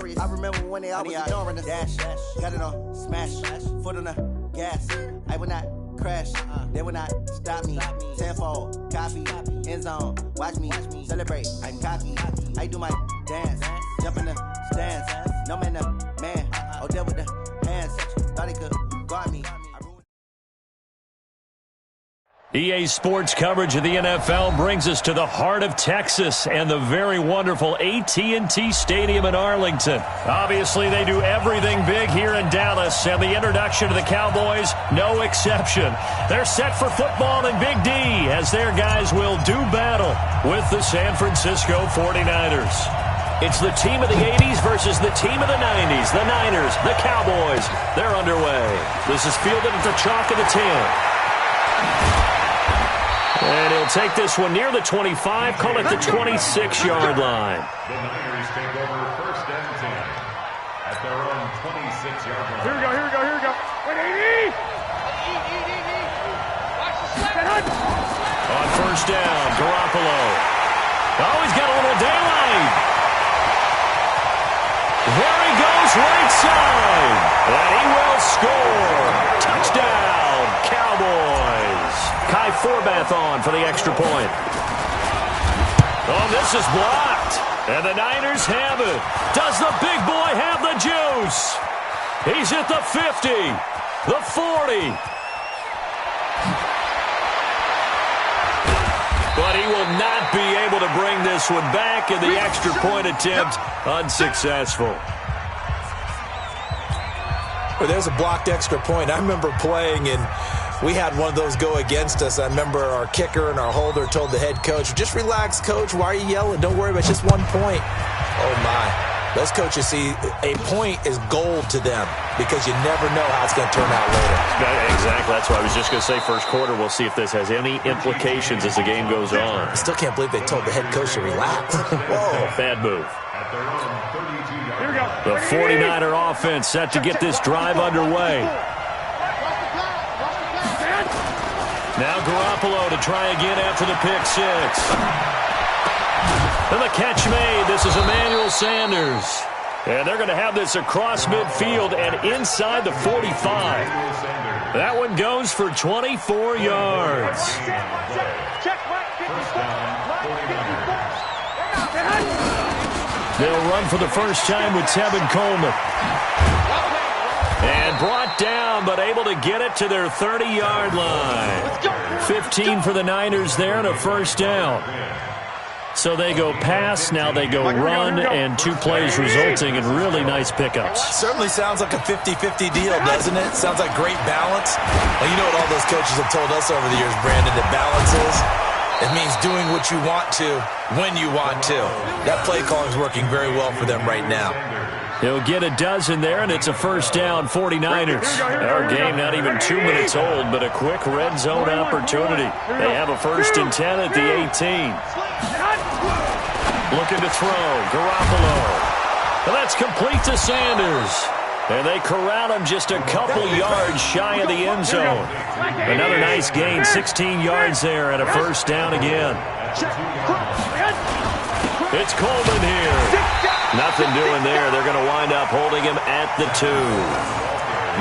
notorious. I remember when they always ignoring us. Dash, got it on, smash, foot on the gas. I will not crash, they will not stop me. Tenfold, copy, end zone, watch me celebrate. I'm cocky, I do my dance, jump in the stands. No man, man, oh there with the hands. Thought he could guard me. EA Sports coverage of the NFL brings us to the heart of Texas and the very wonderful AT&T Stadium in Arlington. Obviously, they do everything big here in Dallas, and the introduction to the Cowboys, no exception. They're set for football in Big D as their guys will do battle with the San Francisco 49ers. It's the team of the 80s versus the team of the 90s. The Niners, the Cowboys, they're underway. This is fielded at the chalk of the 10. And he'll take this one near the 25, call it the 26-yard line. The Niners take over first and 10 at their own 26-yard line. Here we go. Wait, On first down, Garoppolo. Oh, he's got a little daylight. There he goes, right side. And he will score. Touchdown, Cowboys. Kai Forbath on for the extra point. Oh, this is blocked. And the Niners have it. Does the big boy have the juice? He's at the 50, the 40. But he will not be able to bring this one back, and the extra point attempt unsuccessful. Well, there's a blocked extra point. I remember playing, and we had one of those go against us. I remember our kicker and our holder told the head coach, just relax, coach. Why are you yelling? Don't worry about it. It's just 1 point. Oh, my. Those coaches see a point is gold to them because you never know how it's going to turn out later. Exactly. That's what I was just going to say. First quarter, we'll see if this has any implications as the game goes on. I still can't believe they told the head coach to relax. Whoa. Bad move. Here we go. The 49er offense set to get this drive underway. Now Garoppolo to try again after the pick six. And the catch made. This is Emmanuel Sanders. And they're going to have this across midfield and inside the 45. That one goes for 24 yards. They'll run for the first time with Tevin Coleman. And brought down, but able to get it to their 30-yard line. 15 for the Niners there and a first down. So they go pass, now they go run, and 2 plays resulting in really nice pickups. Certainly sounds like a 50-50 deal, doesn't it? Sounds like great balance. Well, you know what all those coaches have told us over the years, Brandon, that balance is? It means doing what you want to, when you want to. That play calling is working very well for them right now. He'll get a dozen there, and it's a first down, 49ers. Our game not even 2 minutes old, but a quick red zone opportunity. They have a first and 10 at the 18. Looking to throw, Garoppolo. And that's complete to Sanders. And they corral him just a couple yards shy of the end zone. Another nice gain, 16 yards there, and a first down again. It's Coleman here. Nothing doing there. They're going to wind up holding him at the 2.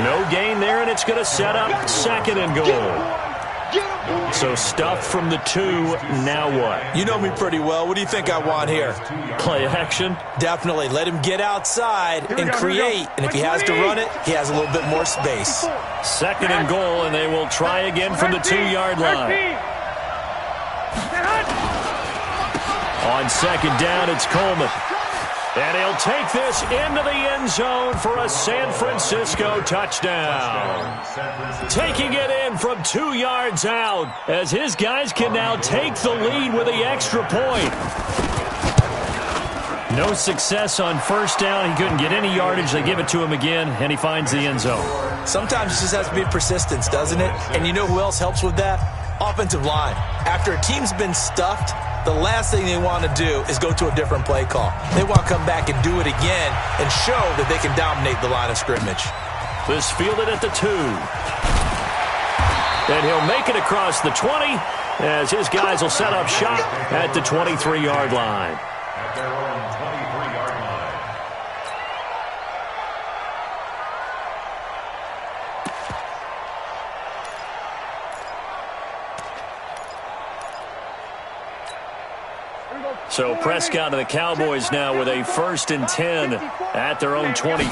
No gain there, and it's going to set up second and goal. So stuffed from the 2, now what? You know me pretty well. What do you think I want here? Play action? Definitely. Let him get outside and create. And if he has to run it, he has a little bit more space. Second and goal, and they will try again from the 2-yard line. On second down, it's Coleman. And he'll take this into the end zone for a San Francisco touchdown. Taking it in from 2 yards out as his guys can now take the lead with the extra point. No success on first down. He couldn't get any yardage. They give it to him again, and he finds the end zone. Sometimes it just has to be persistence, doesn't it? And you know who else helps with that? Offensive line. After a team's been stuffed, the last thing they want to do is go to a different play call. They want to come back and do it again and show that they can dominate the line of scrimmage. This fielded at the 2. And he'll make it across the 20 as his guys will set up shop at the 23-yard line. At their own 23-yard line. So Prescott and the Cowboys now with a 1st and 10 at their own 23.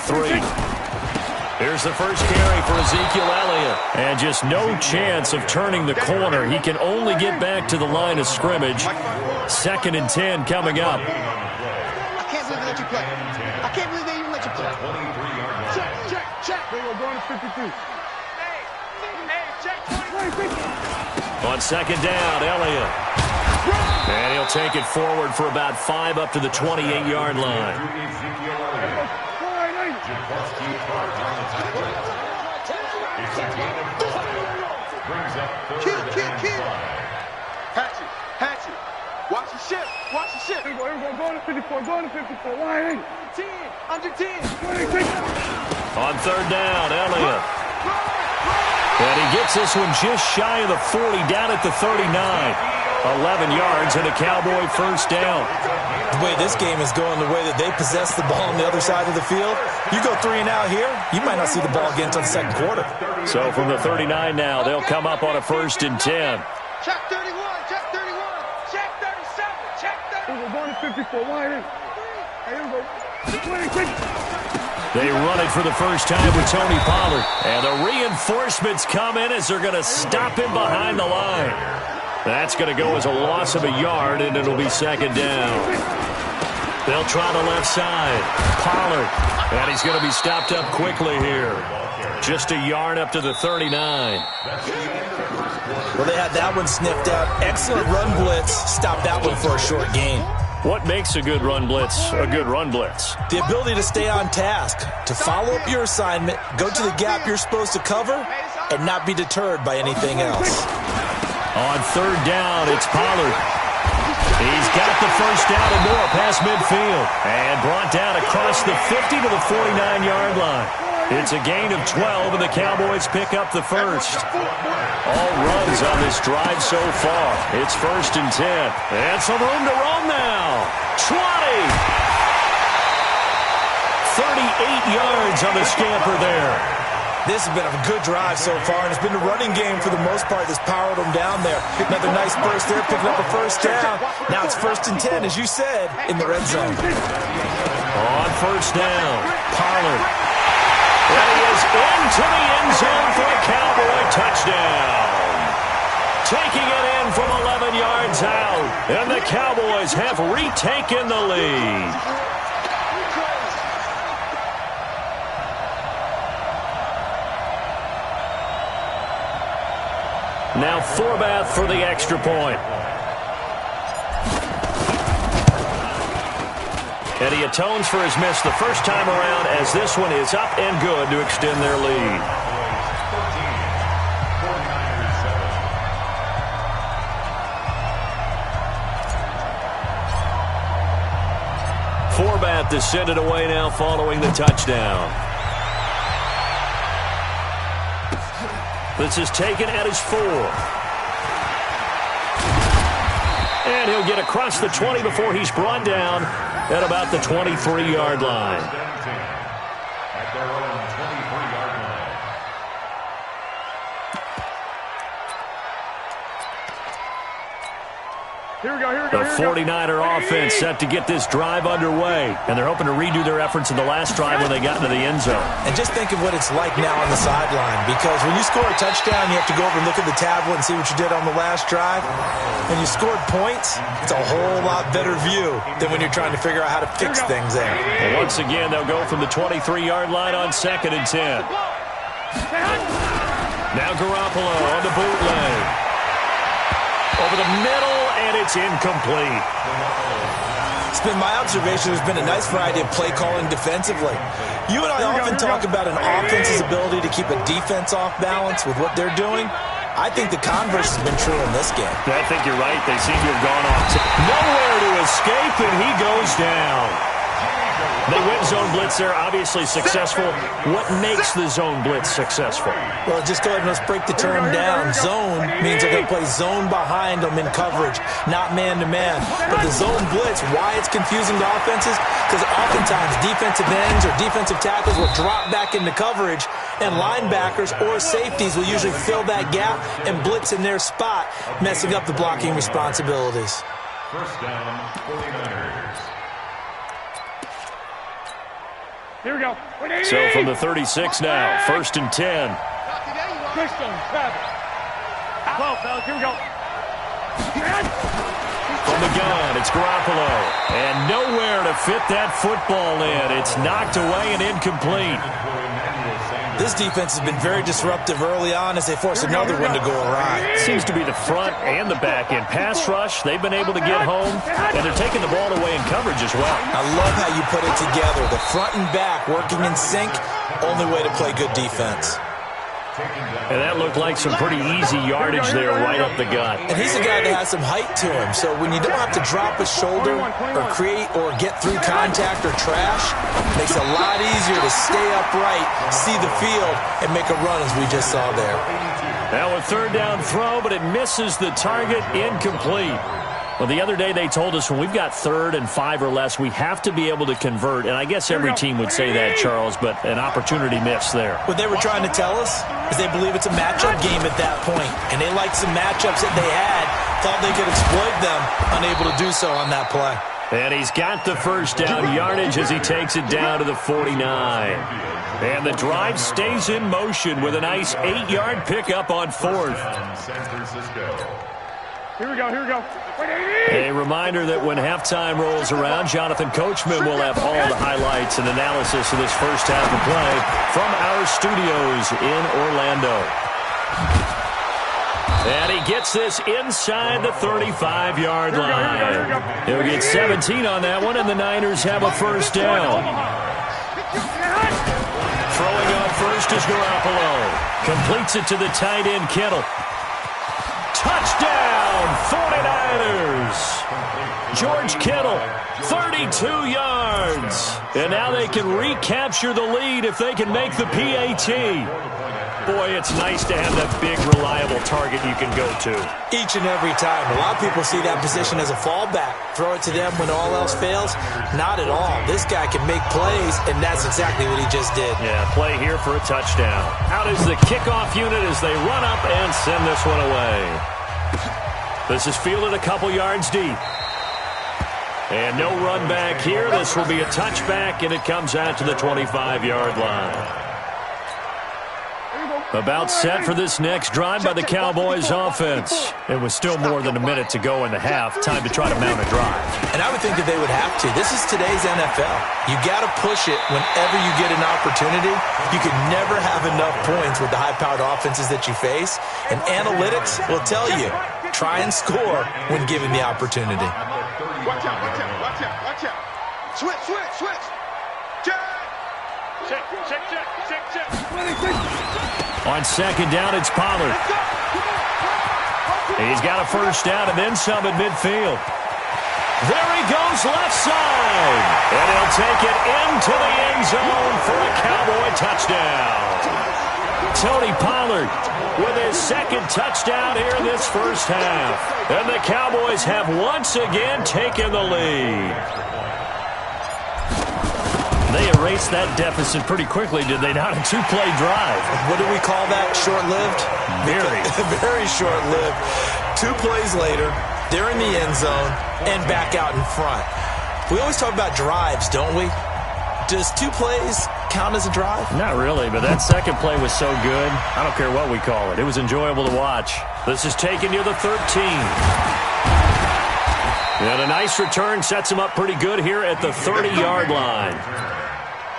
Here's the first carry for Ezekiel Elliott. And just no chance of turning the corner. He can only get back to the line of scrimmage. 2nd and 10 coming up. I can't believe they let you play. I can't believe they even let you play. Check. We're going to 52. Check. On 2nd down, Elliott. And he'll take it forward for about 5 up to the 28-yard line. Kill. Hatchet. Watch your ship. Here we go. Going to 54. Line 10. Under 10. 26. On 3rd down, Elliott. And he gets this one just shy of the 40, down at the 39. 11 yards and a Cowboy 1st down. The way this game is going, the way that they possess the ball on the other side of the field, you go 3 and out here, you might not see the ball again until the 2nd quarter. So from the 39 now, they'll come up on a 1st and 10. Check 31. Check 37. Check 30. We're going to 54. Line 8. Here we go. 26. They run it for the first time with Tony Pollard. And the reinforcements come in as they're going to stop him behind the line. That's going to go as a loss of a yard, and it'll be 2nd down. They'll try the left side. Pollard. And he's going to be stopped up quickly here. Just a yard up to the 39. Well, they had that one sniffed out. Excellent run blitz. Stopped that one for a short gain. What makes a good run blitz a good run blitz? The ability to stay on task, to follow up your assignment, go to the gap you're supposed to cover, and not be deterred by anything else. On 3rd down, it's Pollard. He's got the first down and more past midfield. And brought down across the 50 to the 49-yard line. It's a gain of 12, and the Cowboys pick up the first. All runs on this drive so far. It's 1st and 10. And some room to roam now. 20. 38 yards on the scamper there. This has been a good drive so far, and it's been the running game for the most part that's powered them down there. Another nice burst there, picking up a first down. Now it's 1st and 10, as you said, in the red zone. On 1st down, Pollard. And he is into the end zone for a Cowboy touchdown. Taking it in from 11 yards out, and the Cowboys have retaken the lead. Now Forbath for the extra point. And he atones for his miss the first time around as this one is up and good to extend their lead. Forbath to send it away now following the touchdown. This is taken at his 4. And he'll get across the 20 before he's brought down at about the 23-yard line. At their own 23-yard line. Here we go. The 49er offense set to get this drive underway, and they're hoping to redo their efforts in the last drive when they got into the end zone. And just think of what it's like now on the sideline, because when you score a touchdown, you have to go over and look at the tablet and see what you did on the last drive. When you scored points, it's a whole lot better view than when you're trying to figure out how to fix things there. Well, once again, they'll go from the 23-yard line on 2nd and 10. Now Garoppolo on the bootleg. Over the middle, and it's incomplete. It's been my observation there's been a nice variety of play calling defensively. You and I often talk about an offense's ability to keep a defense off balance with what they're doing. I think the converse has been true in this game. I think you're right. They seem to have gone off. Nowhere to escape, and he goes down. They went zone blitz there, obviously successful. What makes the zone blitz successful? Well, just go ahead and let's break the term down. Zone means they're going to play zone behind them in coverage, not man-to-man. But the zone blitz, why it's confusing to offenses? Because oftentimes defensive ends or defensive tackles will drop back into coverage, and linebackers or safeties will usually fill that gap and blitz in their spot, messing up the blocking responsibilities. First down, 49ers. Here we go. So from the 36 now, 1st and 10. Christian, Travis. Well, fellas, here we go. From the gun, it's Garoppolo. And nowhere to fit that football in. It's knocked away and incomplete. This defense has been very disruptive early on as they force another one to go awry. Seems to be the front and the back end. Pass rush, they've been able to get home, and they're taking the ball away in coverage as well. I love how you put it together. The front and back working in sync, only way to play good defense. And that looked like some pretty easy yardage there right up the gut. And he's a guy that has some height to him, so when you don't have to drop a shoulder or create or get through contact or trash, it makes it a lot easier to stay upright, see the field, and make a run as we just saw there. Now a 3rd down throw, but it misses the target, incomplete. Well, the other day they told us when we've got 3rd and 5 or less, we have to be able to convert. And I guess every team would say that, Charles, but an opportunity missed there. What they were trying to tell us is they believe it's a matchup game at that point. And they liked some matchups that they had, thought they could exploit them, unable to do so on that play. And he's got the 1st down yardage as he takes it down to the 49. And the drive stays in motion with a nice 8-yard pickup on 4th. San Francisco. Here we go, here we go. A reminder that when halftime rolls around, Jonathan Coachman will have all the highlights and analysis of this first half of play from our studios in Orlando. And he gets this inside the 35-yard line. He'll get 17 on that one, and the Niners have a 1st down. Throwing on first is Garoppolo. Completes it to the tight end, Kittle. Touchdown, 49ers. George Kittle, 32 yards. And now they can recapture the lead if they can make the PAT. Boy, it's nice to have that big, reliable target you can go to. Each and every time. A lot of people see that position as a fallback. Throw it to them when all else fails. Not at all. This guy can make plays, and that's exactly what he just did. Yeah, play here for a touchdown. Out is the kickoff unit as they run up and send this one away. This is fielded a couple yards deep. And no run back here. This will be a touchback, and it comes out to the 25-yard line. About set for this next drive by the Cowboys offense. It was still more than a minute to go in the half. Time to try to mount a drive. And I would think that they would have to. This is today's NFL. You got to push it whenever you get an opportunity. You can never have enough points with the high-powered offenses that you face. And analytics will tell you, try and score when given the opportunity. Watch out, watch out, watch out, watch out. Switch, switch, switch. Check. Check, check, check, check, check. On 2nd down, it's Pollard. He's got a 1st down and then some at midfield. There he goes left side. And he'll take it into the end zone for a Cowboy touchdown. Tony Pollard with his 2nd touchdown here in this first half. And the Cowboys have once again taken the lead. They erased that deficit pretty quickly, did they not? A 2-play drive. What do we call that? Short-lived? Very. Very short-lived. 2 plays later, they're in the end zone and back out in front. We always talk about drives, don't we? Does 2 plays count as a drive? Not really, but that 2nd play was so good. I don't care what we call it. It was enjoyable to watch. This is taken near the 13. And a nice return sets him up pretty good here at the 30-yard line.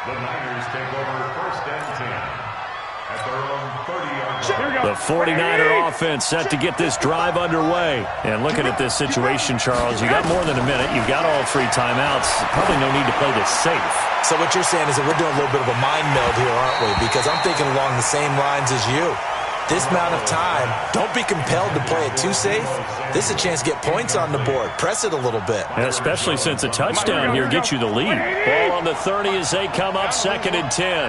The Niners take over 1st and 10 at their own 30-yard line. The 49er offense set to get this drive underway. And looking at this situation, Charles, you got more than a minute. You've got all 3 timeouts. Probably no need to play this safe. So what you're saying is that we're doing a little bit of a mind meld here, aren't we? Because I'm thinking along the same lines as you. This amount of time, don't be compelled to play it too safe. This is a chance to get points on the board. Press it a little bit. And especially since a touchdown here gets you the lead. Ball on the 30 as they come up 2nd and 10.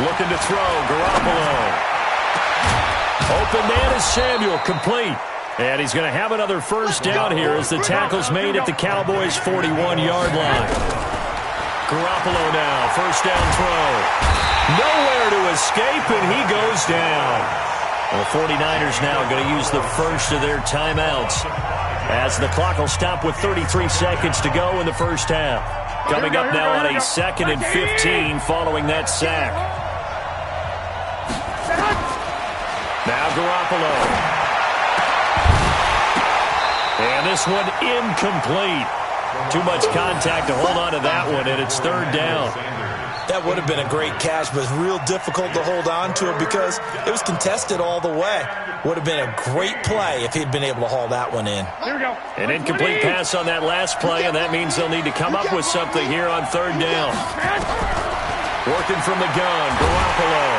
Looking to throw, Garoppolo. Open man is Samuel, complete. And he's going to have another 1st down here as the tackle's made at the Cowboys' 41-yard line. Garoppolo now, 1st down throw. Nowhere to escape, and he goes down. The 49ers now are going to use the first of their timeouts as the clock will stop with 33 seconds to go in the first half. Coming up now on a 2nd and 15 following that sack. Now Garoppolo. And this one incomplete. Too much contact to hold on to that one, and it's 3rd down. That would have been a great catch, but it's real difficult to hold on to it because it was contested all the way. Would have been a great play if he'd been able to haul that one in. Here we go. An incomplete pass on that last play, and that means they'll need to come up with something here on 3rd down. Working from the gun, Garoppolo.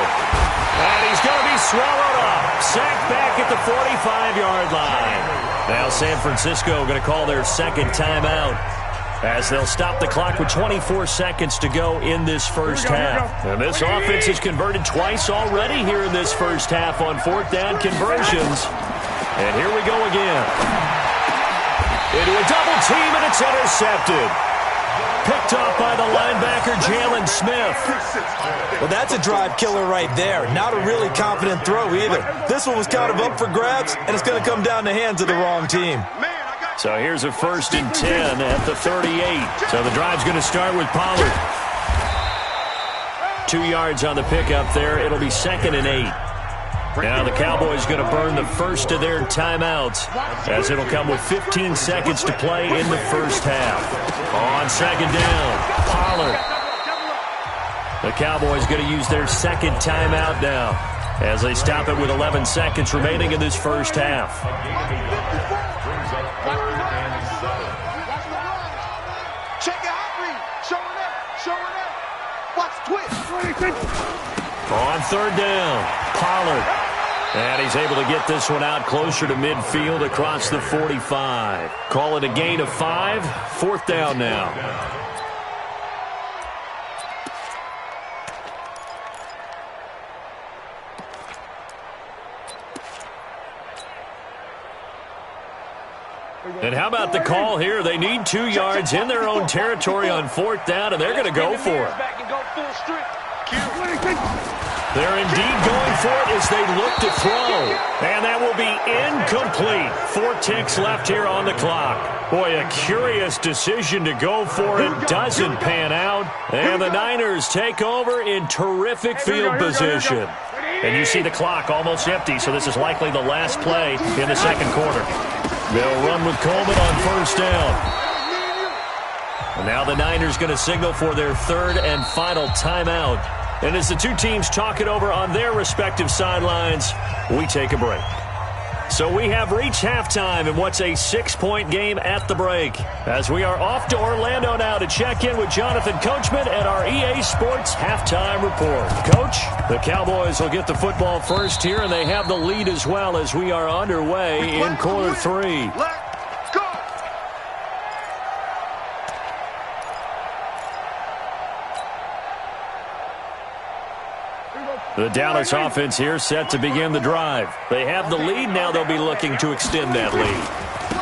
And he's going to be swallowed up. Sacked back at the 45-yard line. Now San Francisco going to call their 2nd timeout as they'll stop the clock with 24 seconds to go in this first half. And this offense has converted twice already here in this first half on 4th down conversions. And here we go again. Into a double team, and it's intercepted. Picked off by the linebacker, Jalen Smith. Well, that's a drive killer right there. Not a really confident throw either. This one was kind of up for grabs, and it's going to come down the hands of the wrong team. So here's a 1st and 10 at the 38. So the drive's going to start with Pollard. 2 yards on the pickup there. It'll be 2nd and 8. Now the Cowboys going to burn the first of their timeouts as it'll come with 15 seconds to play in the first half. On 2nd down, Pollard. The Cowboys going to use their 2nd timeout now as they stop it with 11 seconds remaining in this first half. Check it out, Reed. Showing up. Watch twitch. On 3rd down, Pollard. And he's able to get this one out closer to midfield across the 45. Call it a gain of 5. 4th down now. And how about the call here? They need 2 yards in their own territory on 4th down, and they're going to go for it. They're indeed going for it as they look to throw. And that will be incomplete. 4 ticks left here on the clock. Boy, a curious decision to go for it. Doesn't pan out. And the Niners take over in terrific field position. And you see the clock almost empty, so this is likely the last play in the 2nd quarter. They'll run with Coleman on 1st down. And now the Niners going to signal for their 3rd and final timeout. And as the two teams talk it over on their respective sidelines, we take a break. So we have reached halftime in what's a 6-point game at the break. As we are off to Orlando now to check in with Jonathan Coachman at our EA Sports Halftime Report. Coach, the Cowboys will get the football first here, and they have the lead as well as we are underway in quarter 3. The Dallas offense here set to begin the drive. They have the lead. Now they'll be looking to extend that lead.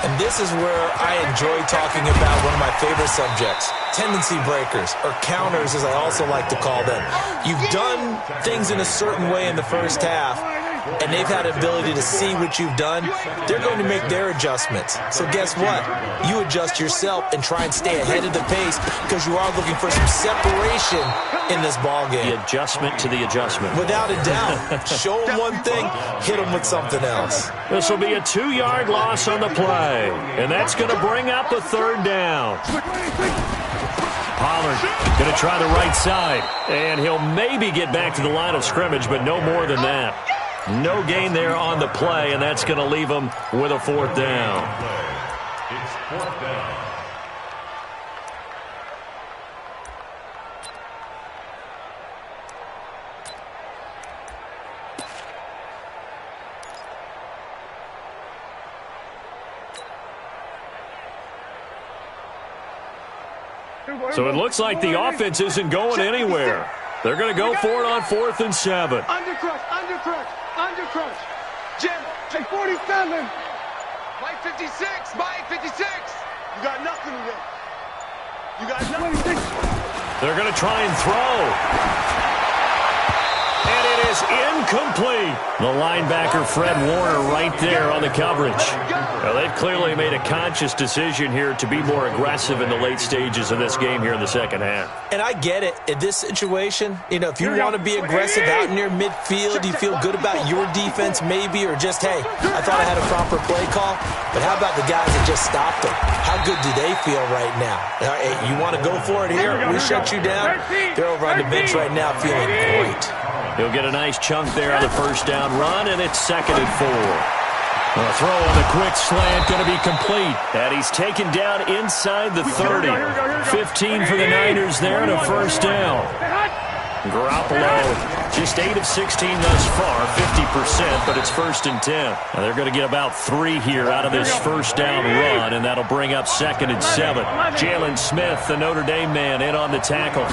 And this is where I enjoy talking about one of my favorite subjects, tendency breakers, or counters as I also like to call them. You've done things in a certain way in the first half, and they've had the ability to see what you've done. They're going to make their adjustments. So guess what? You adjust yourself and try and stay ahead of the pace because you are looking for some separation in this ballgame. The adjustment to the adjustment. Without a doubt. Show them one thing, hit them with something else. This will be a 2-yard loss on the play, and that's going to bring up a 3rd down. Pollard going to try the right side, and he'll maybe get back to the line of scrimmage, but no more than that. No gain there on the play, and that's going to leave him with a 4th down. It's 4th down. So it looks like the offense isn't going anywhere. They're going to go for it on 4th and 7. Undercrush. Jim. Hey, 47. Mike 56. Mike 56. You got nothing today. You got nothing. 26. They're going to try and throw. And it is incomplete. The linebacker, Fred Warner, right there on the coverage. Well, they've clearly made a conscious decision here to be more aggressive in the late stages of this game here in the second half. And I get it. In this situation, if you want to be aggressive out near midfield, you feel good about your defense maybe, or just, hey, I thought I had a proper play call. But how about the guys that just stopped them? How good do they feel right now? Hey, you want to go for it here? We shut you down? They're over on the bench right now feeling great. He'll get a nice chunk there on the first down run, and it's 2nd and 4. The throw on the quick slant going to be complete. And he's taken down inside the 30. 15 for the Niners there and a first down. Garoppolo, just 8 of 16 thus far, 50%, but it's 1st and 10. Now they're going to get about 3 here out of this first down run, and that'll bring up 2nd and 7. Jalen Smith, the Notre Dame man, in on the tackle.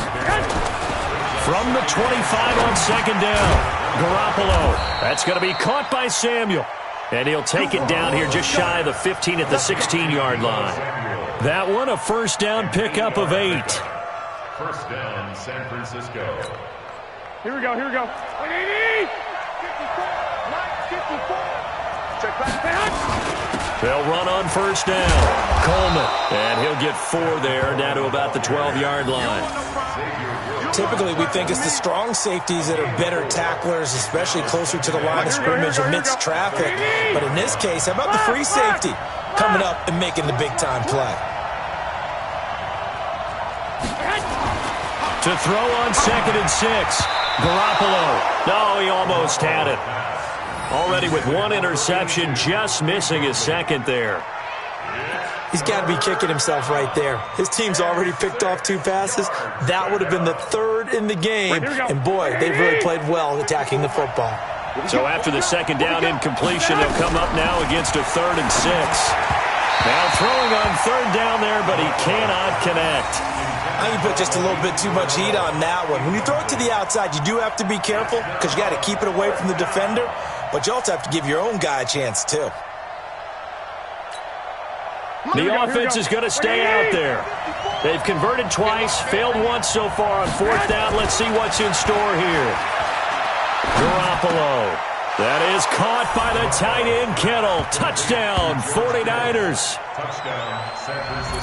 From the 25 on 2nd down, Garoppolo. That's going to be caught by Samuel. And he'll take it down here just shy of the 15 at the 16-yard line. That one, a first down pickup of 8. First down, San Francisco. Here we go. 54. They'll run on first down. Coleman. And he'll get 4 there, down to about the 12-yard line. Typically, we think it's the strong safeties that are better tacklers, especially closer to the line of scrimmage amidst traffic. But in this case, how about the free safety coming up and making the big-time play? To throw on 2nd and 6. Garoppolo. No, he almost had it. Already with 1 interception, just missing his 2nd there. He's got to be kicking himself right there. His team's already picked off 2 passes. That would have been the 3rd in the game. And, boy, they've really played well attacking the football. So after the 2nd down incompletion, they'll come up now against a 3rd and 6. Now throwing on 3rd down there, but he cannot connect. I think you put just a little bit too much heat on that one. When you throw it to the outside, you do have to be careful because you got to keep it away from the defender. But you also have to give your own guy a chance, too. The offense is going to stay out there. They've converted twice, failed once so far on 4th down. Let's see what's in store here. Garoppolo. That is caught by the tight end, Kittle. Touchdown, 49ers.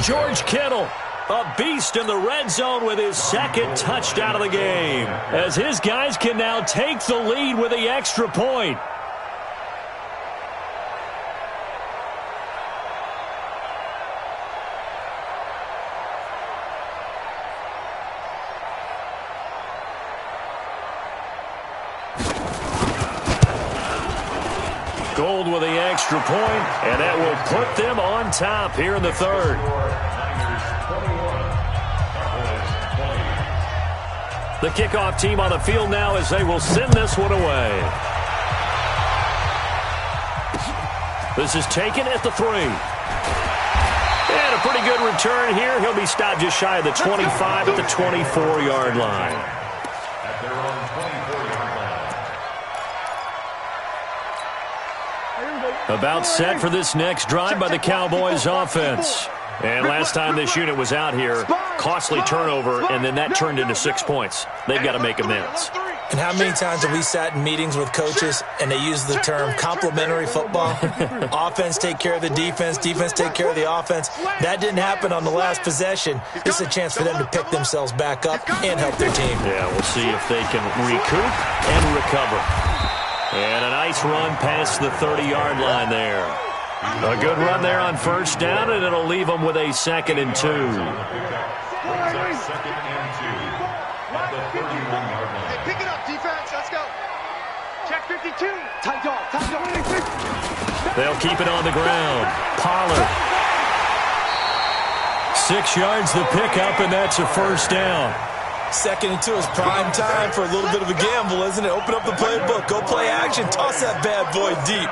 George Kittle, a beast in the red zone with his 2nd touchdown of the game, as his guys can now take the lead with the extra point. Gold with the extra point, and that will put them on top here in the 3rd. The kickoff team on the field now as they will send this one away. This is taken at the 3. And a pretty good return here. He'll be stopped just shy of the 25 at the 24-yard line. At their own 24-yard line. About set for this next drive by the Cowboys offense. And last time this unit was out here, costly turnover, and then that turned into 6 points. They've got to make amends. And how many times have we sat in meetings with coaches and they use the term complementary football? Offense take care of the defense, defense take care of the offense. That didn't happen on the last possession. This is a chance for them to pick themselves back up and help their team. Yeah, we'll see if they can recoup and recover. And a nice run past the 30-yard line there. A good run there on first down, and it'll leave them with a 2nd and 2. 2nd and 2. At the 31-yard line. Hey, pick it up, defense. Let's go. Check 52. Tight dog. Tight dog. They'll keep it on the ground. Pollard. 6 yards the pickup, and that's a first down. 2nd and 2 is prime time for a little bit of a gamble, isn't it? Open up the playbook, go play action, toss that bad boy deep.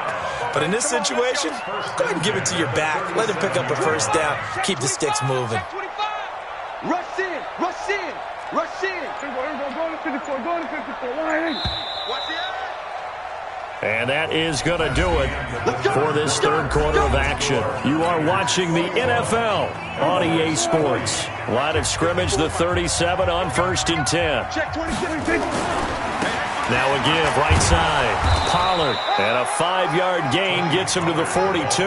But in this situation, go ahead and give it to your back. Let him pick up a first down. Keep the sticks moving. Rush in. Rush in. Rush in. Go to 54. Go to 54. Line. Watch the end. And that is going to do it for this 3rd quarter of action. You are watching the NFL on EA Sports. Line of scrimmage, the 37 on 1st and 10. Check 27. Now a give, right side. Pollard, and a 5-yard gain gets him to the 42.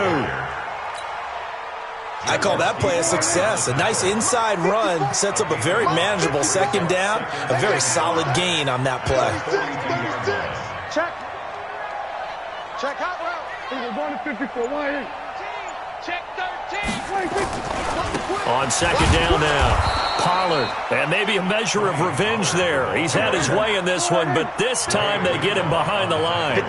I call that play a success. A nice inside run sets up a very manageable second down. A very solid gain on that play. Check. Check out route. We're going to 54. 1 Check 13. On second down now. Pollard, and maybe a measure of revenge there. He's had his way in this one, but this time they get him behind the line.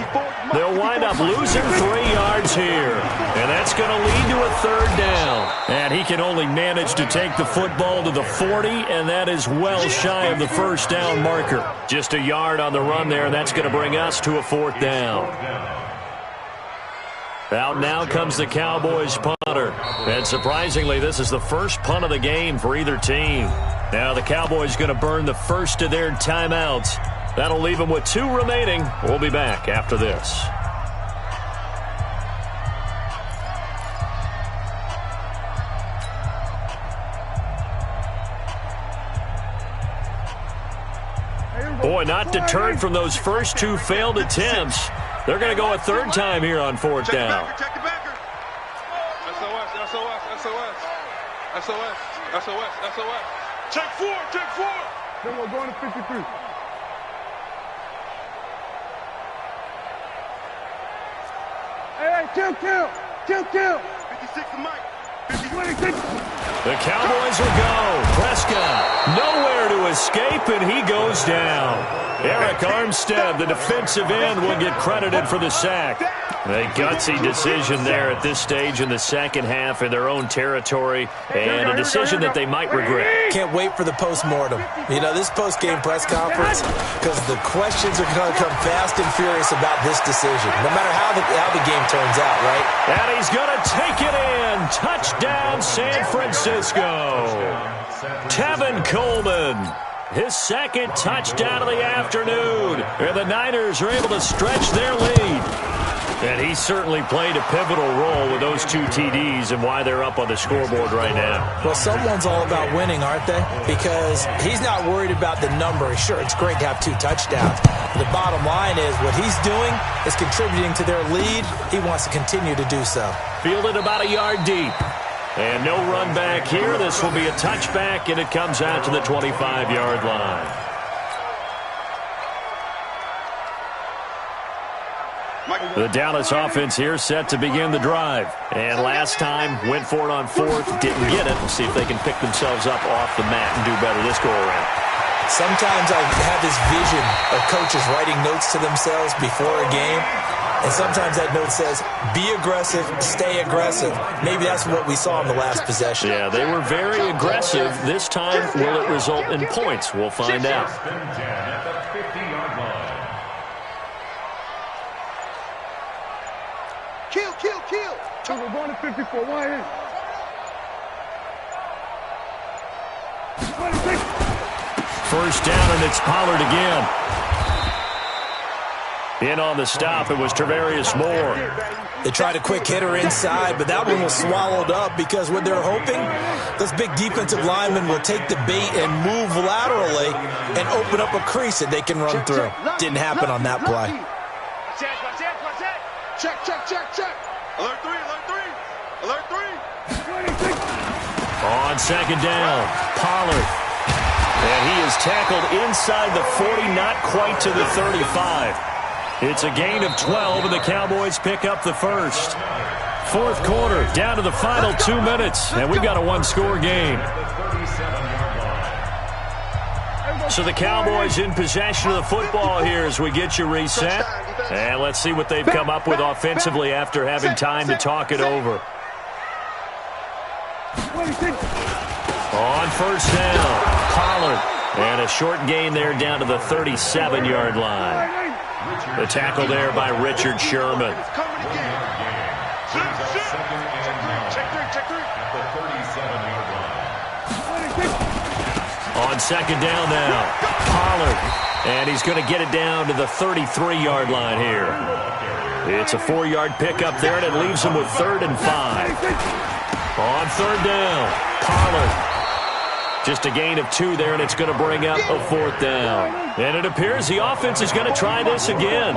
They'll wind up losing 3 yards here, and that's going to lead to a third down. And he can only manage to take the football to the 40, and that is well shy of the first down marker. Just a yard on the run there, and that's going to bring us to a 4th down. Out now comes the Cowboys punter. And surprisingly, this is the first punt of the game for either team. Now the Cowboys going to burn the first of their timeouts. That'll leave them with 2 remaining. We'll be back after this. Boy, not deterred from those first 2 failed attempts. They're going to go a 3rd time here on 4th down. Check the backer. SOS. Check 4. Then we're going to 53. Hey, kill. 56 to Mike. 26. The Cowboys will go. Prescott nowhere to escape, and he goes down. Eric Armstead, the defensive end, will get credited for the sack. A gutsy decision there at this stage in the second half in their own territory, and a decision that they might regret. Can't wait for the post-mortem. You know, this post-game press conference, because the questions are going to come fast and furious about this decision, no matter how the game turns out, right? And he's going to take it in. Touchdown, San Francisco. Tevin Coleman. His 2nd touchdown of the afternoon. And the Niners are able to stretch their lead. And he certainly played a pivotal role with those 2 TDs and why they're up on the scoreboard right now. Well, someone's all about winning, aren't they? Because he's not worried about the number. Sure, it's great to have 2 touchdowns. But the bottom line is what he's doing is contributing to their lead. He wants to continue to do so. Fielded about a yard deep. And no run back here. This will be a touchback, and it comes out to the 25-yard line. The Dallas offense here set to begin the drive. And last time, went for it on 4th, didn't get it. We'll see if they can pick themselves up off the mat and do better this go-around. Sometimes I have this vision of coaches writing notes to themselves before a game. And sometimes that note says, be aggressive, stay aggressive. Maybe that's what we saw in the last possession. Yeah, they were very aggressive. This time, will it result in points? We'll find out. Kill. So we're going to 54. 1 26. First down, and it's Pollard again. In on the stop, it was Tarvarius Moore. They tried a quick hitter inside, but that one was swallowed up because what they're hoping, this big defensive lineman will take the bait and move laterally and open up a crease that they can run through. Didn't happen on that play. Check. Alert 3. On second down, Pollard. And he is tackled inside the 40, not quite to the 35. It's a gain of 12, and the Cowboys pick up the first. 4th quarter, down to the final 2 minutes, and we've got a 1-score game. So the Cowboys in possession of the football here as we get you reset. And let's see what they've come up with offensively after having time to talk it over. On first down, Pollard. And a short gain there down to the 37-yard line. The tackle there by Richard Sherman. On second down now, Pollard. And he's going to get it down to the 33-yard line here. It's a 4-yard pickup there, and it leaves him with 3rd and 5. On 3rd down, Pollard. Just a gain of 2 there, and it's going to bring up a 4th down. And it appears the offense is going to try this again.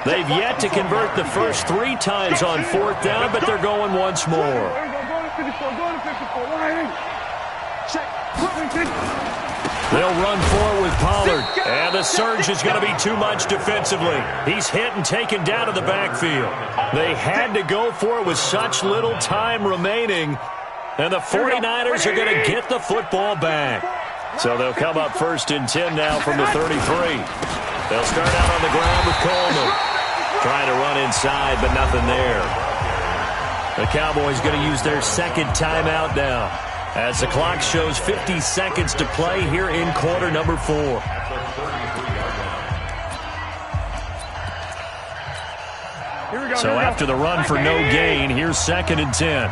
They've yet to convert the first 3 times on 4th down, but they're going once more. They'll run forward with Pollard, and the surge is going to be too much defensively. He's hit and taken down to the backfield. They had to go for it with such little time remaining, and the 49ers are going to get the football back. So they'll come up 1st and 10 now from the 33. They'll start out on the ground with Coleman. Trying to run inside, but nothing there. The Cowboys going to use their 2nd timeout now, as the clock shows 50 seconds to play here in quarter number 4. So after the run for no gain, here's 2nd and 10.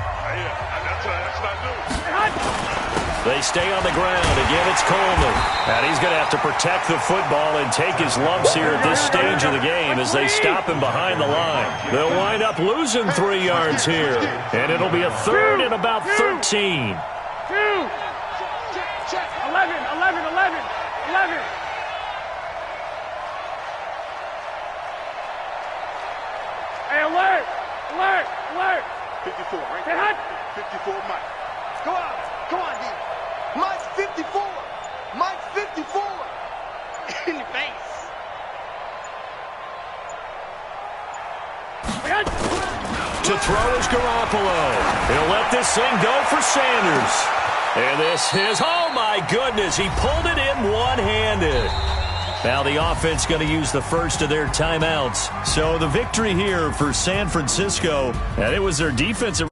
They stay on the ground. Again, it's Coleman. And he's going to have to protect the football and take his lumps here at this stage of the game as they stop him behind the line. They'll wind up losing 3 yards here. And it'll be a 3rd and about 13. 11. Hey, alert! 54, right? Hey, hut! 54, Mike. Go out. Come on, D. Mike's 54. Mike's 54. In your face. To throw is Garoppolo. He'll let this thing go for Sanders. And this is, oh my goodness, he pulled it in one-handed. Now the offense going to use the first of their timeouts. So the victory here for San Francisco, and it was their defensive